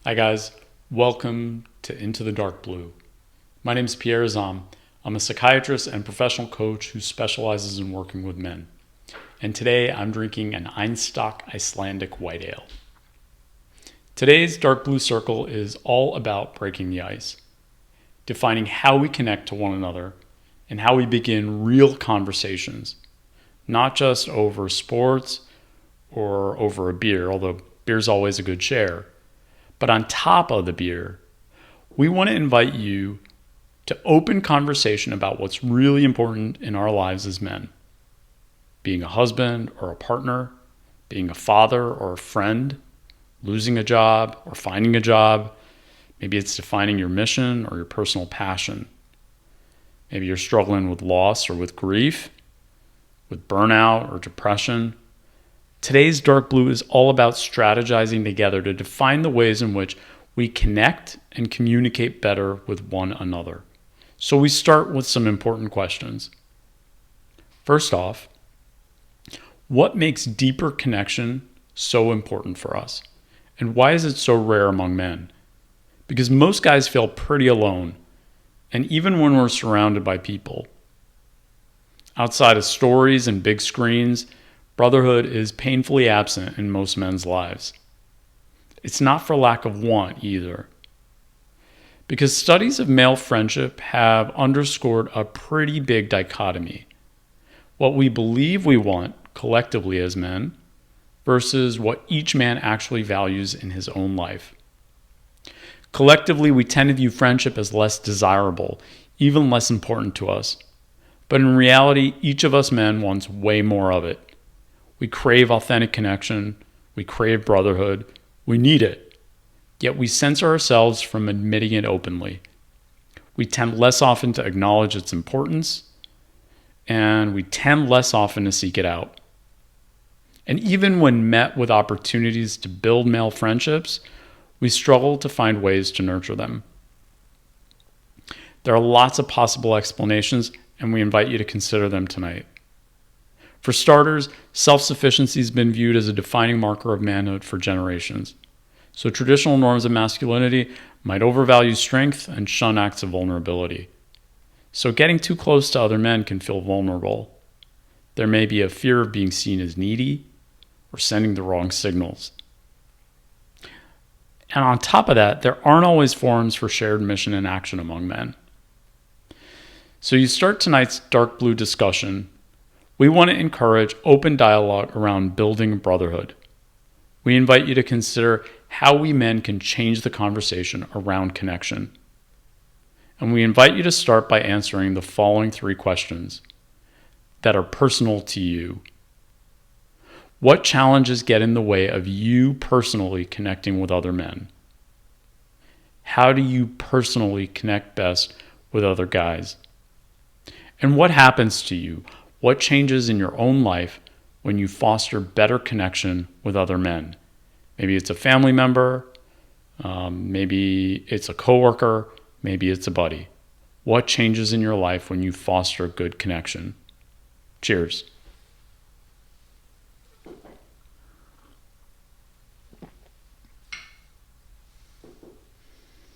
Hi guys, welcome to Into the Dark Blue. My name is Pierre Azzam. I'm a psychiatrist and professional coach who specializes in working with men. And today I'm drinking an Einstock Icelandic White Ale. Today's Dark Blue Circle is all about breaking the ice, defining how we connect to one another, and how we begin real conversations, not just over sports or over a beer, although beer's always a good share. But on top of the beer, we want to invite you to open conversation about what's really important in our lives as men. Being a husband or a partner, being a father or a friend, losing a job or finding a job. Maybe it's defining your mission or your personal passion. Maybe you're struggling with loss or with grief, with burnout or depression. Today's Dark Blue is all about strategizing together to define the ways in which we connect and communicate better with one another. So we start with some important questions. First off, what makes deeper connection so important for us? And why is it so rare among men? Because most guys feel pretty alone, and even when we're surrounded by people. Outside of stories and big screens, brotherhood is painfully absent in most men's lives. It's not for lack of want either. Because studies of male friendship have underscored a pretty big dichotomy. What we believe we want collectively as men versus what each man actually values in his own life. Collectively, we tend to view friendship as less desirable, even less important to us. But in reality, each of us men wants way more of it. We crave authentic connection. We crave brotherhood. We need it. Yet we censor ourselves from admitting it openly. We tend less often to acknowledge its importance, and we tend less often to seek it out. And even when met with opportunities to build male friendships, we struggle to find ways to nurture them. There are lots of possible explanations, and we invite you to consider them tonight. For starters, self-sufficiency has been viewed as a defining marker of manhood for generations. So traditional norms of masculinity might overvalue strength and shun acts of vulnerability. So getting too close to other men can feel vulnerable. There may be a fear of being seen as needy or sending the wrong signals. And on top of that, there aren't always forums for shared mission and action among men. So you start tonight's Dark Blue discussion. We want to encourage open dialogue around building brotherhood. We invite you to consider how we men can change the conversation around connection. And we invite you to start by answering the following 3 questions that are personal to you. What challenges get in the way of you personally connecting with other men? How do you personally connect best with other guys? And what happens to you? What changes in your own life when you foster better connection with other men? Maybe it's a family member, maybe it's a coworker, maybe it's a buddy. What changes in your life when you foster good connection? Cheers.